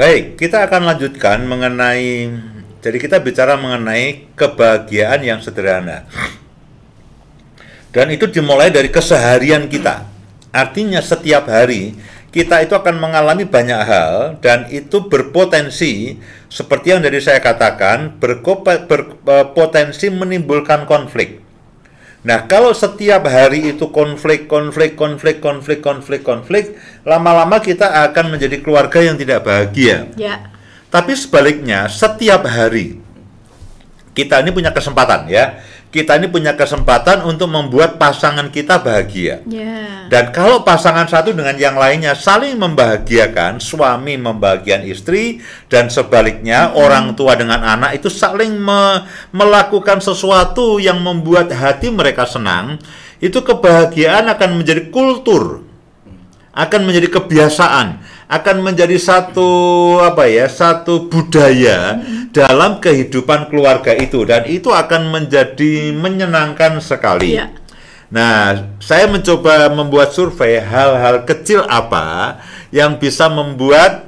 Baik, kita akan lanjutkan mengenai, jadi kita bicara mengenai kebahagiaan yang sederhana. Dan itu dimulai dari keseharian kita. Artinya setiap hari kita itu akan mengalami banyak hal dan itu berpotensi, seperti yang tadi saya katakan, berpotensi menimbulkan konflik. Nah, kalau setiap hari itu konflik, lama-lama kita akan menjadi keluarga yang tidak bahagia. Ya. Tapi sebaliknya, setiap hari kita ini punya kesempatan, ya. Kita ini punya kesempatan untuk membuat pasangan kita bahagia. Ya. Dan kalau pasangan satu dengan yang lainnya saling membahagiakan, suami membahagiakan istri, dan sebaliknya orang tua dengan anak itu saling melakukan sesuatu yang membuat hati mereka senang, itu kebahagiaan akan menjadi kultur, akan menjadi kebiasaan, akan menjadi satu satu budaya dalam kehidupan keluarga itu, dan itu akan menjadi menyenangkan sekali. Ya. Nah, saya mencoba membuat survei hal-hal kecil apa yang bisa membuat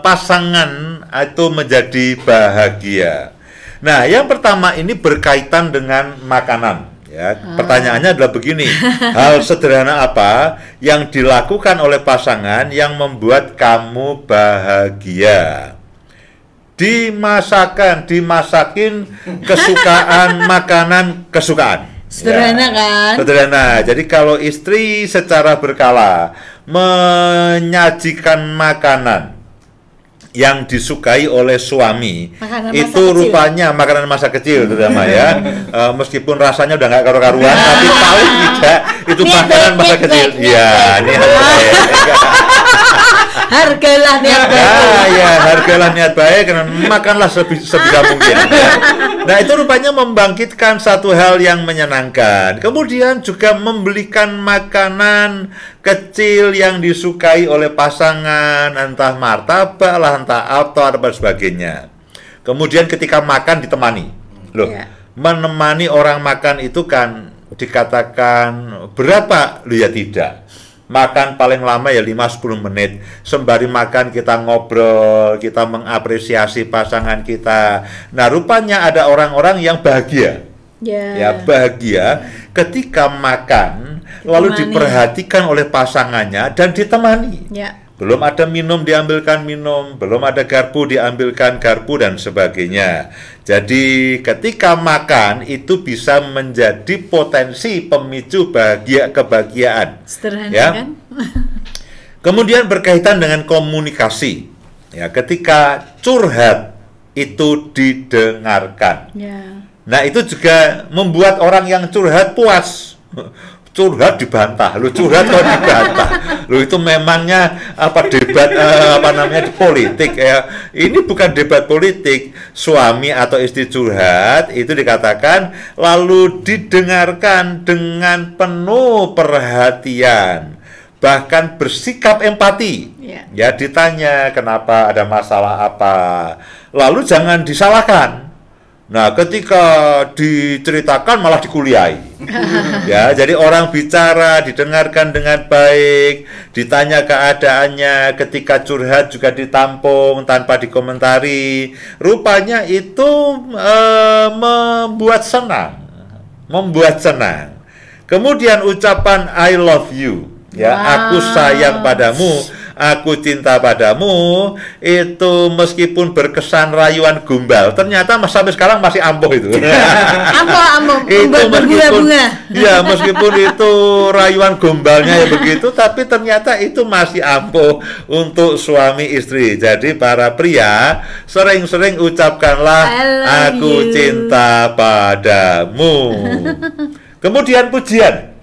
pasangan itu menjadi bahagia. Nah, yang pertama ini berkaitan dengan makanan. Ya, pertanyaannya adalah begini, hal sederhana apa yang dilakukan oleh pasangan yang membuat kamu bahagia? Dimasakin kesukaan makanan kesukaan. Sederhana Ya, kan? sederhana. Jadi kalau istri secara berkala menyajikan makanan yang disukai oleh suami, Makanan masa itu kecil. rupanya makanan masa kecil, terutama ya. Meskipun rasanya udah nggak karu-karuan, tapi paling tidak itu makanan masa kecil. Ya, ini Hargailah niat baik. ya, hargailah niat baik, karena makanlah sebisa mungkin. Ya. Nah, itu rupanya membangkitkan satu hal yang menyenangkan. Kemudian juga membelikan makanan kecil yang disukai oleh pasangan, entah martabak lah, entah apa sebagainya. Kemudian ketika makan ditemani. Loh, Ya. menemani orang makan itu kan dikatakan berapa? Loh, ya tidak. Makan paling lama ya 5-10 menit. Sembari makan kita ngobrol, kita mengapresiasi pasangan kita. Nah, rupanya ada orang-orang yang bahagia. Ya, bahagia ketika makan lalu diperhatikan oleh pasangannya dan ditemani. Ya. Belum ada minum diambilkan minum, belum ada garpu diambilkan garpu, dan sebagainya. Jadi ketika makan itu bisa menjadi potensi pemicu kebahagiaan. Sederhana Ya. kan? Kemudian berkaitan dengan komunikasi. Ya, ketika curhat itu didengarkan. Ya. Nah, itu juga membuat orang yang curhat puas. Curhat dibantah, lu curhat kok dibantah. Lu itu memangnya debat di politik ya. Ini bukan debat politik. Suami atau istri curhat itu dikatakan lalu didengarkan dengan penuh perhatian, bahkan bersikap empati. Ya, ditanya kenapa, ada masalah apa. Lalu jangan disalahkan. Nah, ketika diceritakan malah dikuliahi. Ya, jadi orang bicara didengarkan dengan baik, ditanya keadaannya, ketika curhat juga ditampung tanpa dikomentari. Rupanya itu membuat senang. Kemudian ucapan I love you, ya, aku sayang padamu, aku cinta padamu, itu meskipun berkesan rayuan gombal, ternyata sampai sekarang masih ampuh itu. Ampuh, Itu berbunga-bunga. Ya, meskipun itu rayuan gombalnya ya begitu, tapi ternyata itu masih ampuh untuk suami istri. Jadi para pria sering-sering ucapkanlah aku cinta padamu. Kemudian pujian.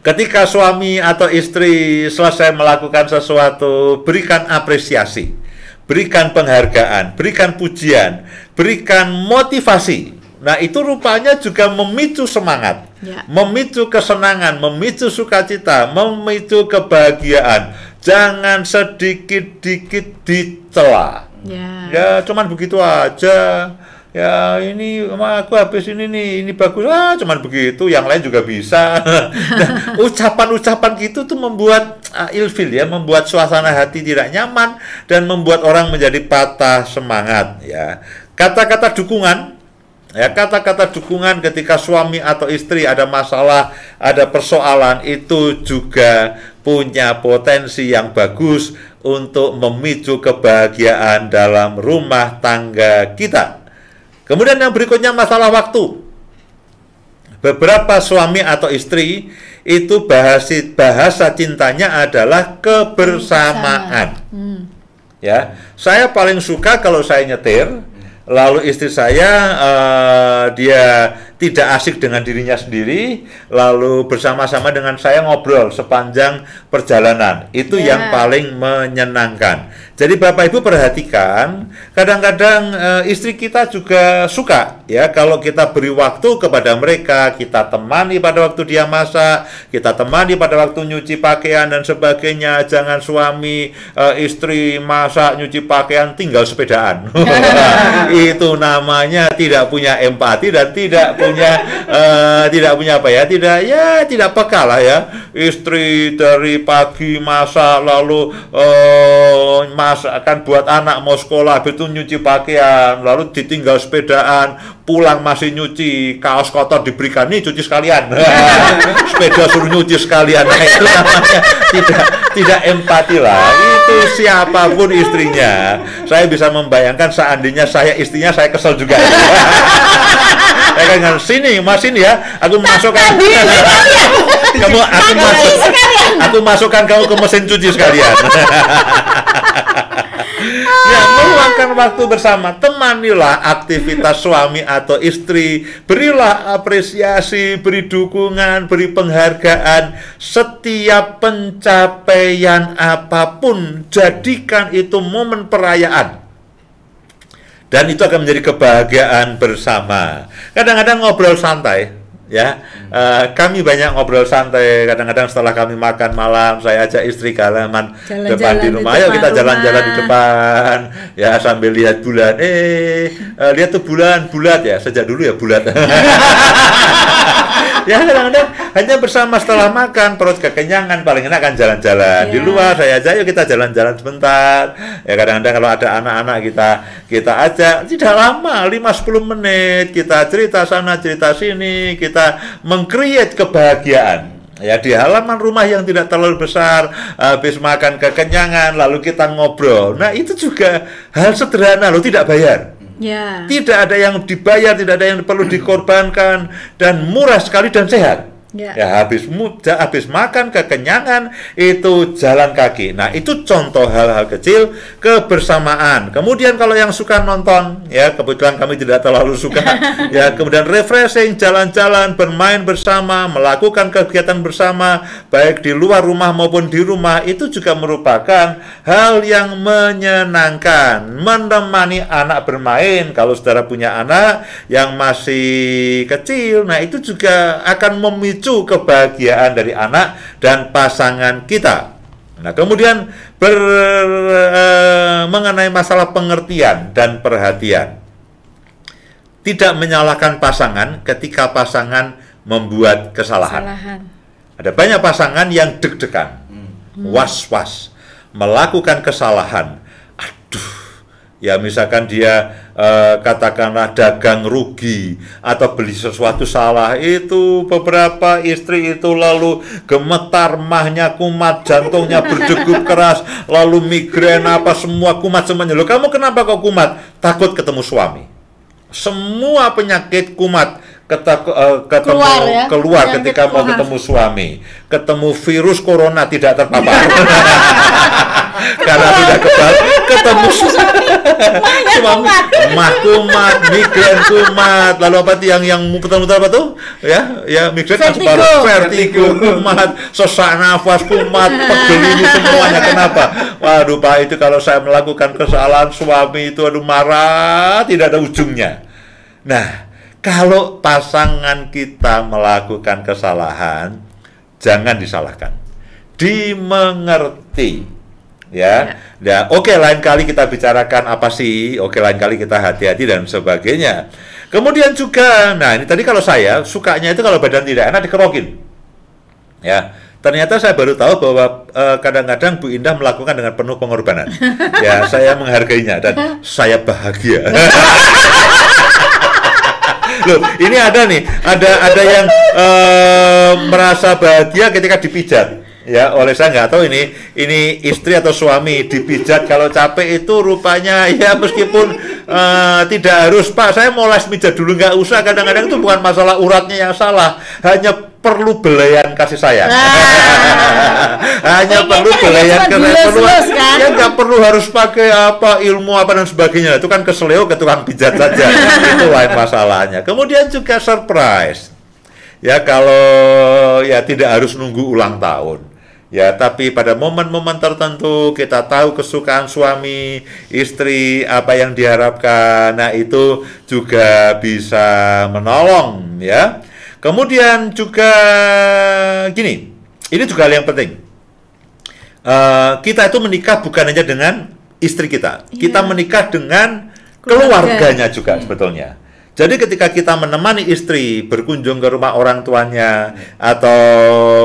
Ketika suami atau istri selesai melakukan sesuatu, berikan apresiasi, berikan penghargaan, berikan pujian, berikan motivasi. Nah, itu rupanya juga memicu semangat, memicu kesenangan, memicu sukacita, memicu kebahagiaan. Jangan sedikit-dikit dicela. Ya, cuman begitu aja. ya ini aku habis ini bagus, cuman begitu, yang lain juga bisa. Nah, ucapan-ucapan gitu tuh membuat ilfil ya, membuat suasana hati tidak nyaman dan membuat orang menjadi patah semangat ya. Kata-kata dukungan ya, kata-kata dukungan ketika suami atau istri ada masalah, ada persoalan, itu juga punya potensi yang bagus untuk memicu kebahagiaan dalam rumah tangga kita. Kemudian yang berikutnya masalah waktu. Beberapa suami atau istri itu bahasa cintanya adalah kebersamaan. Ya, saya paling suka kalau saya nyetir, lalu istri saya dia tidak asik dengan dirinya sendiri, lalu bersama-sama dengan saya ngobrol sepanjang perjalanan. Itu yang paling menyenangkan. Jadi Bapak Ibu perhatikan, kadang-kadang istri kita juga suka ya kalau kita beri waktu kepada mereka, kita temani pada waktu dia masak, kita temani pada waktu nyuci pakaian dan sebagainya. Jangan suami istri masak nyuci pakaian tinggal sepedaan. Itu namanya tidak punya empati dan tidak punya apa ya, tidak peka lah ya. Istri dari pagi masak, lalu masakan buat anak mau sekolah, habis itu nyuci pakaian, lalu ditinggal sepedaan, pulang masih nyuci, kaos kotor diberikan, nih cuci sekalian. Sepeda suruh nyuci sekalian. Nah, itu namanya tidak empati lah. Itu siapapun istrinya, saya bisa membayangkan seandainya saya istrinya, saya kesel juga. Saya kan sini mas, ini ya, aku masukkan aku masukkan kamu ke mesin cuci sekalian. Ya, meluangkan waktu bersama, temanilah aktivitas suami atau istri, berilah apresiasi, beri dukungan, beri penghargaan. Setiap pencapaian apapun, jadikan itu momen perayaan. Dan itu akan menjadi kebahagiaan bersama. Kadang-kadang ngobrol santai, ya. Kami banyak ngobrol santai. Kadang-kadang setelah kami makan malam, saya ajak istri ke halaman depan di rumah. Ayo kita jalan-jalan di depan, ya, sambil lihat bulan. Lihat tuh bulan bulat ya. Sejak dulu ya bulat. Ya, kadang-kadang hanya bersama setelah makan, perut kekenyangan, paling enak kan jalan-jalan. Di luar saya ajak, yuk kita jalan-jalan sebentar. Ya, kadang-kadang kalau ada anak-anak kita ajak, tidak lama, 5-10 menit, kita cerita sana, cerita sini, kita meng-create kebahagiaan. Ya, di halaman rumah yang tidak terlalu besar, habis makan kekenyangan, lalu kita ngobrol. Nah, itu juga hal sederhana loh, tidak bayar. Ya. Tidak ada yang dibayar, tidak ada yang perlu dikorbankan, dan murah sekali dan sehat. Ya, habis makan kekenyangan itu jalan kaki. Nah, itu contoh hal-hal kecil kebersamaan. Kemudian kalau yang suka nonton, ya kebetulan kami tidak terlalu suka, ya kemudian refreshing, jalan-jalan, bermain bersama, melakukan kegiatan bersama, baik di luar rumah maupun di rumah, itu juga merupakan hal yang menyenangkan. Menemani anak bermain, kalau saudara punya anak yang masih kecil, nah itu juga akan memicu kebahagiaan dari anak dan pasangan kita. Nah, kemudian mengenai masalah pengertian dan perhatian. Tidak menyalahkan pasangan ketika pasangan membuat kesalahan. Ada banyak pasangan yang deg-degan, was-was, melakukan kesalahan. Ya, misalkan dia katakanlah dagang rugi atau beli sesuatu salah, itu beberapa istri itu lalu gemetar, mahnya kumat, jantungnya berdegup keras, lalu migrain apa semua kumat semuanya. Loh, kamu kenapa kok kumat? Takut ketemu suami. Semua penyakit kumat keluar ketika mau ketemu suami. Ketemu virus corona tidak terpapar. Karena tidak kebal, ketemu suami mah kumat, migrain kumat, lalu apa yang betul-betul apa tuh? Ya migrain vertigo kumat, sesak nafas kumat, pegel ini semuanya. Kenapa? Waduh Pak, itu kalau saya melakukan kesalahan, suami itu marah tidak ada ujungnya. Nah, kalau pasangan kita melakukan kesalahan, jangan disalahkan, dimengerti. ya. Ya, oke, lain kali kita bicarakan apa sih? Oke, lain kali kita hati-hati dan sebagainya. Kemudian juga, nah ini tadi kalau saya sukanya itu kalau badan tidak enak dikerokin. Ya, ternyata saya baru tahu bahwa kadang-kadang Bu Indah melakukan dengan penuh pengorbanan. Ya, saya menghargainya dan saya bahagia. Loh, ini ada nih, ada yang merasa bahagia ketika dipijat. Ya, oleh saya nggak tahu ini istri atau suami dipijat kalau capek itu rupanya ya meskipun tidak harus, Pak, saya mau les pijat dulu, nggak usah. Kadang-kadang itu bukan masalah uratnya yang salah, hanya perlu belayan kasih sayang. Hanya perlu belayan kan? Ya nggak perlu harus pakai apa ilmu apa dan sebagainya. Itu kan keseleo ke tukang pijat saja. Itu lain masalahnya. Kemudian juga surprise. Ya, kalau ya tidak harus nunggu ulang tahun. Ya, tapi pada momen-momen tertentu kita tahu kesukaan suami, istri, apa yang diharapkan. Nah, itu juga bisa menolong, ya. Kemudian juga gini, ini juga hal yang penting. Kita itu menikah bukan hanya dengan istri kita. Kita menikah dengan keluarganya juga sebetulnya. Jadi ketika kita menemani istri berkunjung ke rumah orang tuanya atau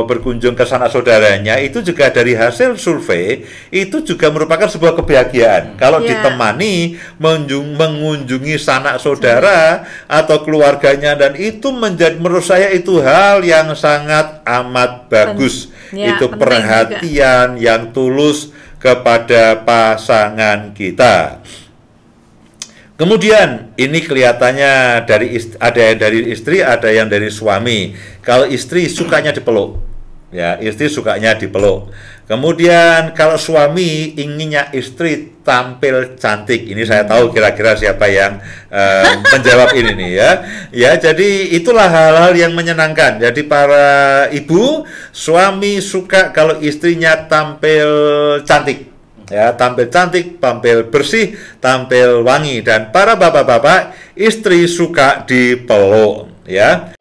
berkunjung ke sanak saudaranya, itu juga dari hasil survei itu juga merupakan sebuah kebahagiaan. Kalau ditemani mengunjungi sanak saudara atau keluarganya, dan itu menurut saya itu hal yang sangat amat bagus. Itu perhatian yang tulus kepada pasangan kita. Kemudian ini kelihatannya ada yang dari istri, ada yang dari suami. Kalau istri sukanya dipeluk, ya, istri sukanya dipeluk. Kemudian kalau suami inginnya istri tampil cantik. Ini saya tahu kira-kira siapa yang menjawab ini nih, ya. Ya, jadi itulah hal-hal yang menyenangkan. Jadi para ibu, suami suka kalau istrinya tampil cantik. Ya, tampil cantik, tampil bersih, tampil wangi. Dan para bapak-bapak, istri suka dipeluk, ya.